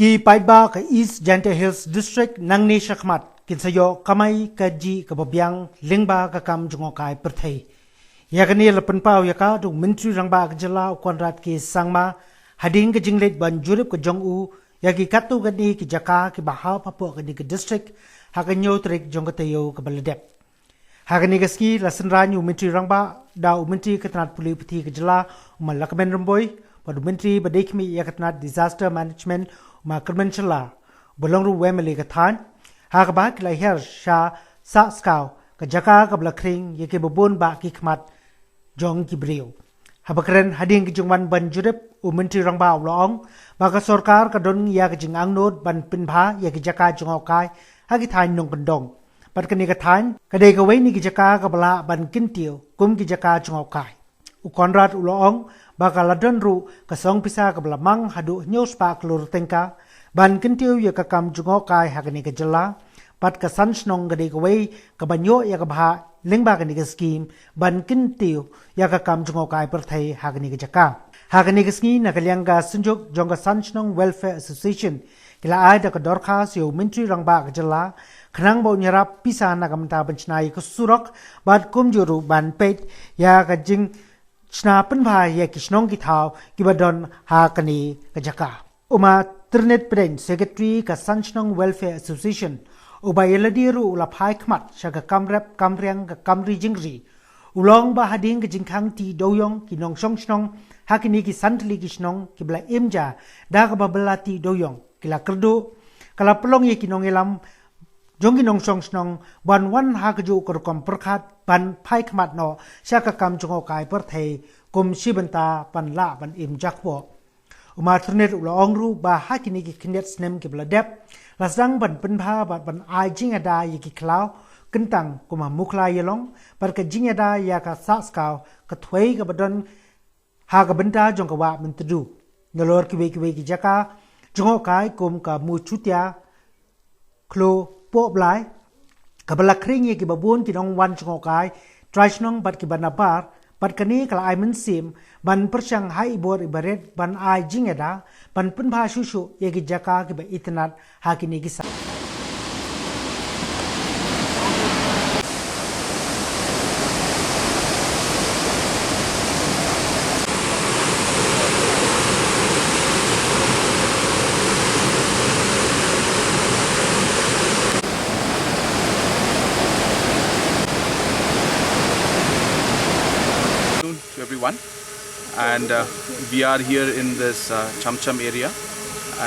Ki Paiba ka East Jaintia Hills District nang ni Shakmat kinsayo kamay kaji kababyang lingba kakam Jngohkai Pyrthei. Yakani lapan pau yaka du Ministry rangba ka jylla konrat ki sangma hading ka jinglet ban jurip ka jong yaki katu gani ki jaka ki bahaw papo gani ka district hakanyo trik Jngotkayo ka baladep. Hakani gaski lasan ranyu Ministry rangba da Ministry katnat puli pati ka jylla malakamen ramboy padu Ministry badikmi yakatnat disaster management Jyngkyrmen Shillong belong ru wemeli ka than hakaba ki lahir sha sa skaw ka jaka ka blakring yake bubun ba ki khmat jong ki brio habakren hading ki jungwan ban jurip Ministry rangba ulong ba ka sarkar ka don ya ka jingang nod ban pinpha yake jaka Jngohkai hagi than nong pendong pat kani ka than ka dei ka ni ki jaka ka bala ban Kyntiew kum ki jaka Jngohkai ukonrat ulong baka ladon ru kasong pisa ka blamang hadu news pa klur tengka ban Kyntiew ya ka kam Jngohkai hakani ka jylla pat ka Shnong gade ka ka banyo ya ka bha lingba ka ni ka scheme ban Kyntiew ya ka kam Jngohkai Pyrthei hakani ka jaka hakani ka ski na kalyang ka sunjuk jong ka Shnong Welfare Association kila ay da ka dorkas yo Ministry rangba ka jylla khanang bo nyarap pisa na kamta banchnai ka surok bat kum juru ban pet ya ka jing Shna penbha ya ki Shnong ki thau ki badon ha kani ka jaka uma Internet President Secretary ka Shnong Welfare Association uba yeladiru ula phai khmat shaga kamrep kamriang ka kamri jingri ulong ba hading ka jingkhang ti doyong ki nong Shnong hakini ki santli ki Shnong ki bla imja da ka babalati doyong kila kerdu kala pelong ye ki nong elam jongki nong Shnong ban wan ha ka ju kor kom perkhat ban phai khmat no shaka kam Jngohkai Pyrthei kum shibanta pan la ban im jakbo uma thnet ulong ru ba hakini ki knet snem ki bladep lasang ban penpha ban ai jingada yi ki klau kentang kuma mukla yelong par ka jingada ya ka saskau ka thwei ka badon ha ka benta jong ka wa min tudu nolor ki ki jaka Jngohkai kum ka mu chutia klo po blai kabala kring ye ki babun ki nong wan Jngohkai Shnong bat ki banabar bat kani kala ai min sim ban persyang hai bor ibaret ban ai jingeda ban penbha shushu ye ki jaka ki ba itnat hakini ki sa everyone, and we are here in this Cham area,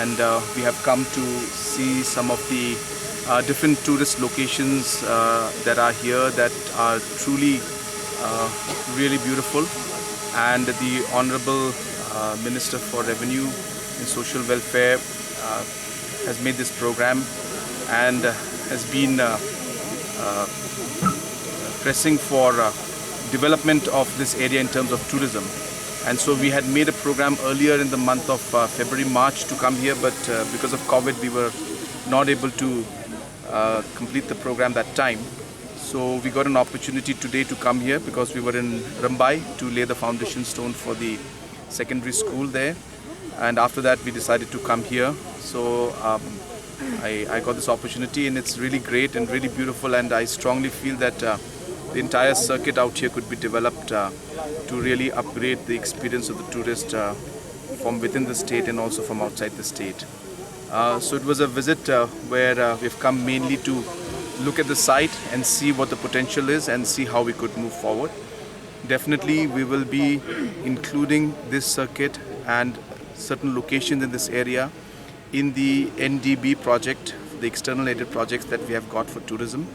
and we have come to see some of the different tourist locations that are here that are truly really beautiful. And the Honorable Minister for Revenue and Social Welfare has made this program and has been pressing for development of this area in terms of tourism. And so we had made a program earlier in the month of February, March to come here, but because of COVID we were not able to complete the program that time. So we got an opportunity today to come here because we were in Rambai to lay the foundation stone for the secondary school there, and after that we decided to come here. So I got this opportunity, and it's really great and really beautiful, and I strongly feel that the entire circuit out here could be developed to really upgrade the experience of the tourist from within the state and also from outside the state. So it was a visit where we've come mainly to look at the site and see what the potential is and see how we could move forward. Definitely we will be including this circuit and certain locations in this area in the NDB project, the external aided projects that we have got for tourism.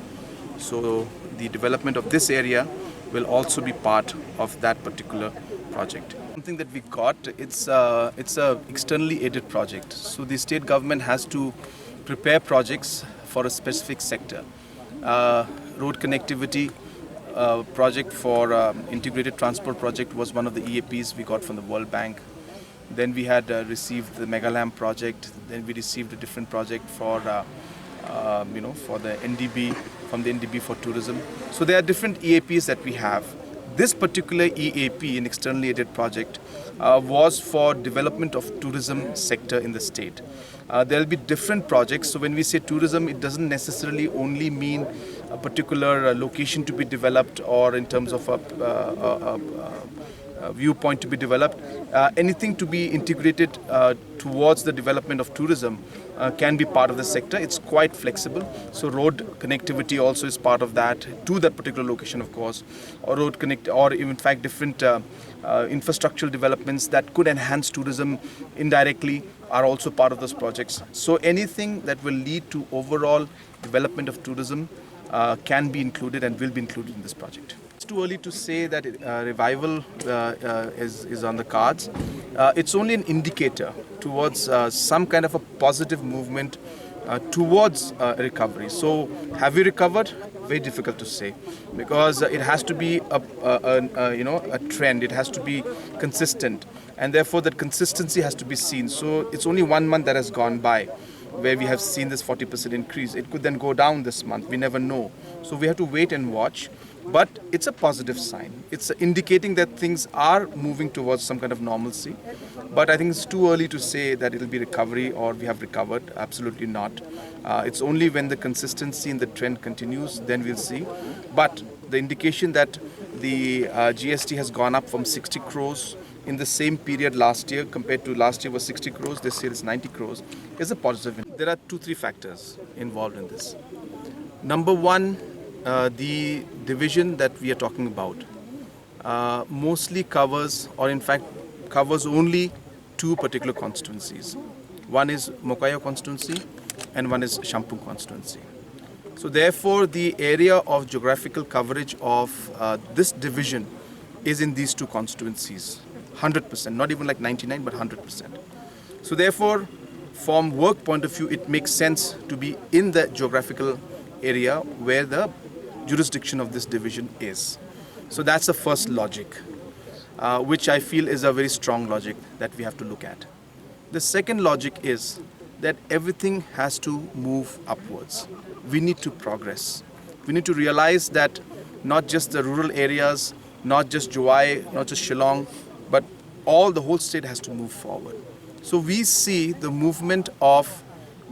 So the development of this area will also be part of that particular project. Something that we got, it's a externally aided project. So the state government has to prepare projects for a specific sector. Road connectivity project for integrated transport project was one of the EAPs we got from the World Bank. Then we had received the Meghalaya project. Then we received a different project for for the NDB, from the NDB for tourism. So there are different EAPs that we have. this particular EAP, an externally aided project, was for development of tourism sector in the state. There will be different projects. So when we say tourism, it doesn't necessarily only mean a particular location to be developed or in terms of a viewpoint to be developed. Anything to be integrated towards the development of tourism can be part of the sector. It's quite flexible. So road connectivity also is part of that to that particular location, of course, or road connect, or in fact different infrastructural developments that could enhance tourism indirectly are also part of those projects. So anything that will lead to overall development of tourism can be included and will be included in this project. It's too early to say that revival is on the cards. It's only an indicator towards some kind of a positive movement towards recovery. So have we recovered? Very difficult to say, because it has to be a trend. It has to be consistent, and therefore that consistency has to be seen. So it's only 1 month that has gone by where we have seen this 40% increase. It could then go down this month. We never know. So we have to wait and watch. But it's a positive sign. It's indicating that things are moving towards some kind of normalcy. But I think it's too early to say that it'll be recovery or we have recovered. Absolutely not. It's only when the consistency in the trend continues, then we'll see. But the indication that the GST has gone up from 60 crores in the same period last year compared to last year was 60 crores, this year is 90 crores, is a positive. There are 2-3 factors involved in this. Number one, the division that we are talking about mostly covers, or in fact covers only 2 particular constituencies. One is Meghalaya constituency and one is Shampung constituency. So therefore the area of geographical coverage of this division is in these 2 constituencies, 100%, not even like 99 but 100%. So therefore from work point of view it makes sense to be in the geographical area where the jurisdiction of this division is. So that's the first logic, which I feel is a very strong logic that we have to look at. The second logic is that everything has to move upwards. We need to progress. We need to realize that not just the rural areas, not just Jngohkai, not just Shillong, but the whole state has to move forward. So we see the movement of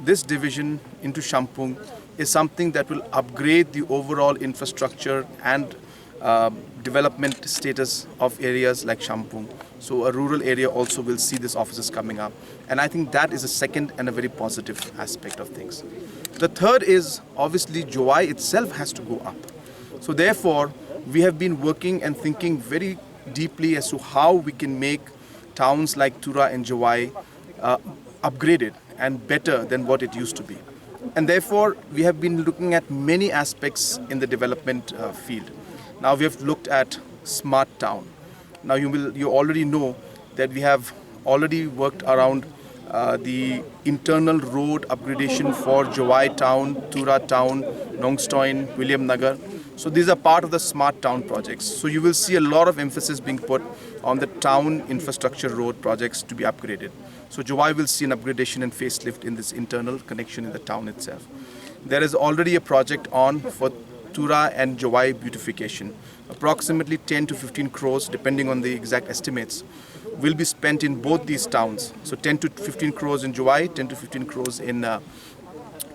this division into Shampung is something that will upgrade the overall infrastructure and development status of areas like Shampung. So a rural area also will see these offices coming up. And I think that is a second and a very positive aspect of things. The third is obviously Jngohkai itself has to go up. So therefore, we have been working and thinking very deeply as to how we can make towns like Tura and Jngohkai upgraded and better than what it used to be. And therefore, we have been looking at many aspects in the development field. Now we have looked at smart town. Now you already know that we have already worked around the internal road upgradation for Jngohkai town, Tura town, Nongstoin, William Nagar. So these are part of the smart town projects. So you will see a lot of emphasis being put on the town infrastructure road projects to be upgraded. So Jngohkai will see an upgradation and facelift in this internal connection in the town itself. There is already a project on for Tura and Jngohkai beautification. Approximately 10 to 15 crores, depending on the exact estimates, will be spent in both these towns. So 10 to 15 crores in Jngohkai, 10 to 15 crores in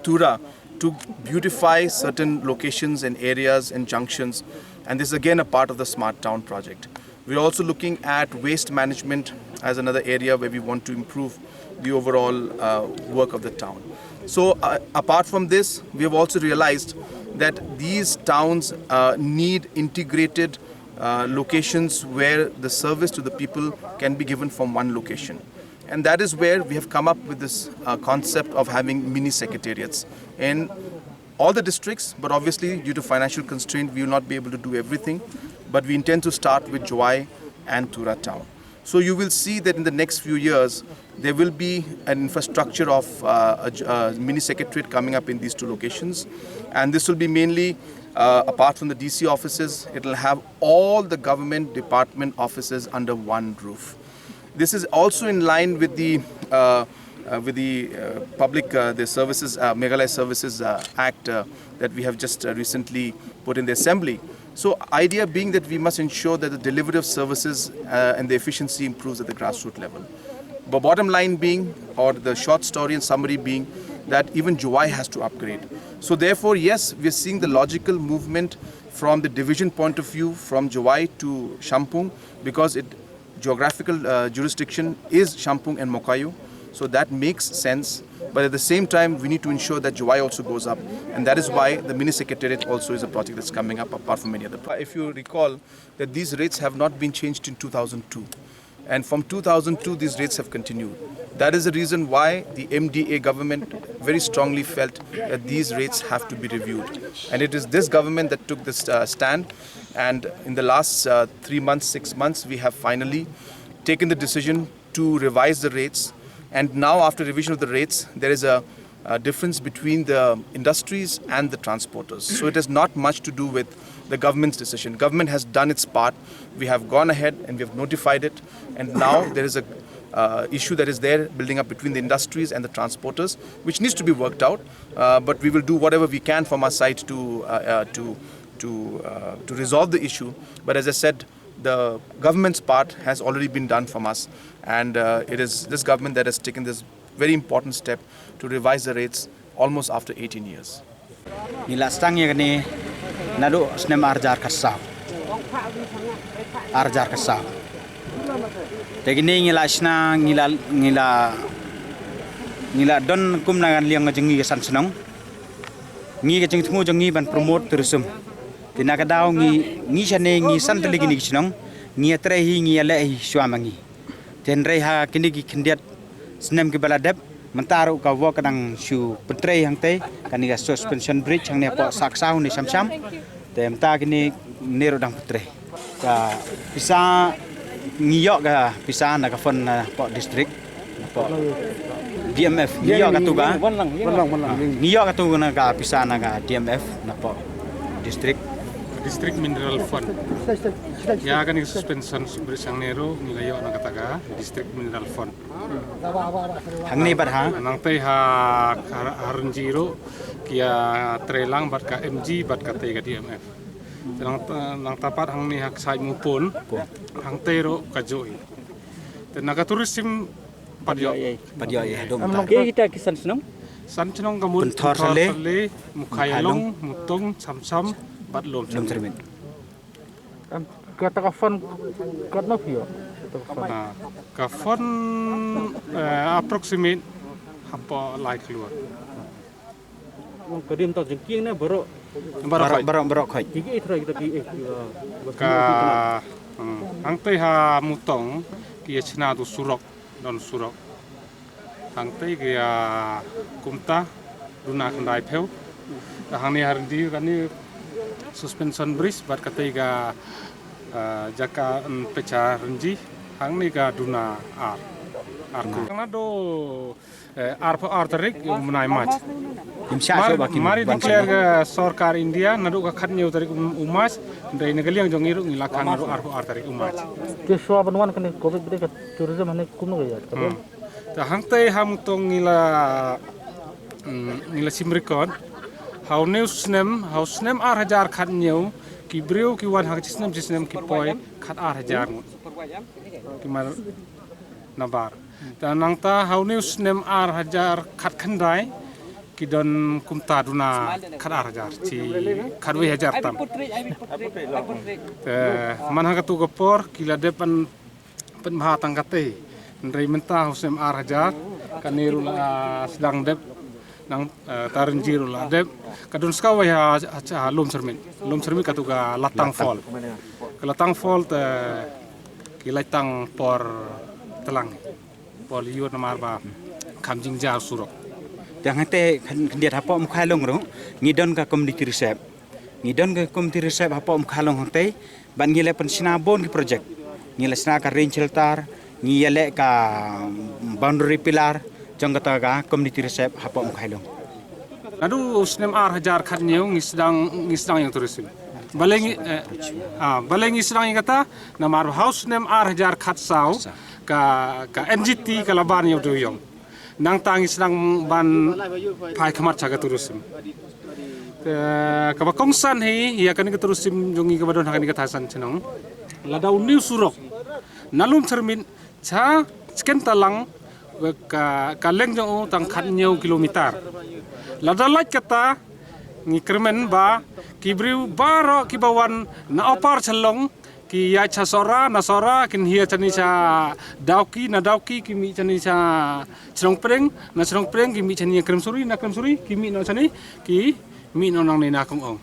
Tura, to beautify certain locations and areas and junctions. And this is again a part of the Smart Town project. We're also looking at waste management as another area where we want to improve the overall work of the town. So apart from this, we have also realized that these towns need integrated locations where the service to the people can be given from one location. And that is where we have come up with this concept of having mini secretariats in all the districts, but obviously due to financial constraint, we will not be able to do everything. But we intend to start with Jngohkai and Tura town. So you will see that in the next few years, there will be an infrastructure of a mini secretariat coming up in these 2 locations. And this will be mainly, apart from the DC offices, it will have all the government department offices under one roof. This is also in line with the with the public the services Meghalaya Services Act that we have just recently put in the assembly. So idea being that we must ensure that the delivery of services and the efficiency improves at the grassroots level. But bottom line being, or the short story and summary being, that even Jowai has to upgrade. So therefore, yes, we are seeing the logical movement from the division point of view from Jowai to Shampung, because it geographical jurisdiction is Shampung and Mokayu. So that makes sense. But at the same time, we need to ensure that Jowai also goes up. And that is why the mini secretariat also is a project that's coming up, apart from many other. If you recall that these rates have not been changed in 2002. And from 2002, these rates have continued. That is the reason why the MDA government very strongly felt that these rates have to be reviewed. And it is this government that took this stand. And in the last 3 months, 6 months, we have finally taken the decision to revise the rates. And now, after revision of the rates, there is a difference between the industries and the transporters. So it has not much to do with the government's decision. Government has done its part. We have gone ahead and we have notified it. And now there is a issue that is there building up between the industries and the transporters, which needs to be worked out. But we will do whatever we can from our side to resolve the issue. But as I said, the government's part has already been done from us, and it is this government that has taken this very important step to revise the rates almost after 18 years. Nila stangnya ni nado snem arjar kasau. Arjar kasau. Jadi ni ngila isna ngila don kum nangan liang ngejengi kesan senong. Ngi kejeng temu jengi ban promote tourism. Tina kadau ngi sane ngi santeli gini Shnong ngi trehi ngi lehi suamangi ten reha kini ki kendiat snem ki baladep mentaru ka wo kadang su Pyrthei hang te kani ga suspension bridge hang ne po saksau ni sam-sam te mta kini nero dang Pyrthei ka bisa ngiyok ga bisa na ka fon po district po DMF ngiyok ka tu ga ngiyok ka tu na ga bisa na ga DMF na po district mineral fund ya kan suspension bersang nero nilayo na kataga district mineral fund hang ni barha nang te ha harunjiro kia trelang bat ka MG bat ka te ga DMF nang tapat hang ni hak sai mupun hang tero ka joi tenaga tourism padyo ya dom ke kita kisan Shnong kamun Pyrthei Mukhayalong mutong sam-sam bat lom cermin kata kafan kat no view kafan approximate apa like keluar kedim tau jengking na barok khoi iki itra kita ki ka ang te ha mutong ki chna tu surok don surok hang te kia kumta duna kendai peu hang ni hardi kan ni suspension bridge bat katiga jaka pecha renji hang ni ga duna arku kana do artarik menai match mari declare ga sarkar India nadu ga khatneu tarik umas dai negaliang jongiru ngilakang nadu artarik umas ke swa banwan kan covid bide tourism hane kumno ga ya hang te ham tong ngila simrikon how new snem ar khat new ki breu ki wan hak snem ki poi khat ar ki mar nabar ta nang ta how new snem ar khat khandai ki don kumta duna khat ar ci khat we tam man hak tu gopor ki la depan pen bha tangkate Ndai mentah usem arhajar kaniru la sedang dep nang tarenjiru la dep kadun skawa ya lom cermin katuga latang fall te kilatang por telang por liur namar ba kamjing jar surok jangan te kendiat hapo mkhalong ro ngidon ka community reserve hapo mkhalong te ban ngile pen sinabon ki project ngile sna ka rain shelter ngiyale ka boundary pillar jong kataga community reserve hapo mkhailong adu snem ar hajar khatnyeu ngisdang yang tourism balengi sedang yang kata namar house snem ar hajar khat sau ka NGT ka laban yang doyong nang tangis nang ban pai khamat chaga turusim kaba kongsan hi ya kan turusim jongi ka badon hakani ka thasan chenong ladau new surok nalum cermin cha sken talang ka leng jong tang khat nyau kilometer ladalaj kata Jngkyrmen ba kibriu baro kibawan na opar Shillong ki ya chasora nasora kin hia chani cha dauki na dauki kimi chani cha Shnong na Shnong ki mi chani krem suri na krem suri kimi no chani ki mi no nang nei na kong ong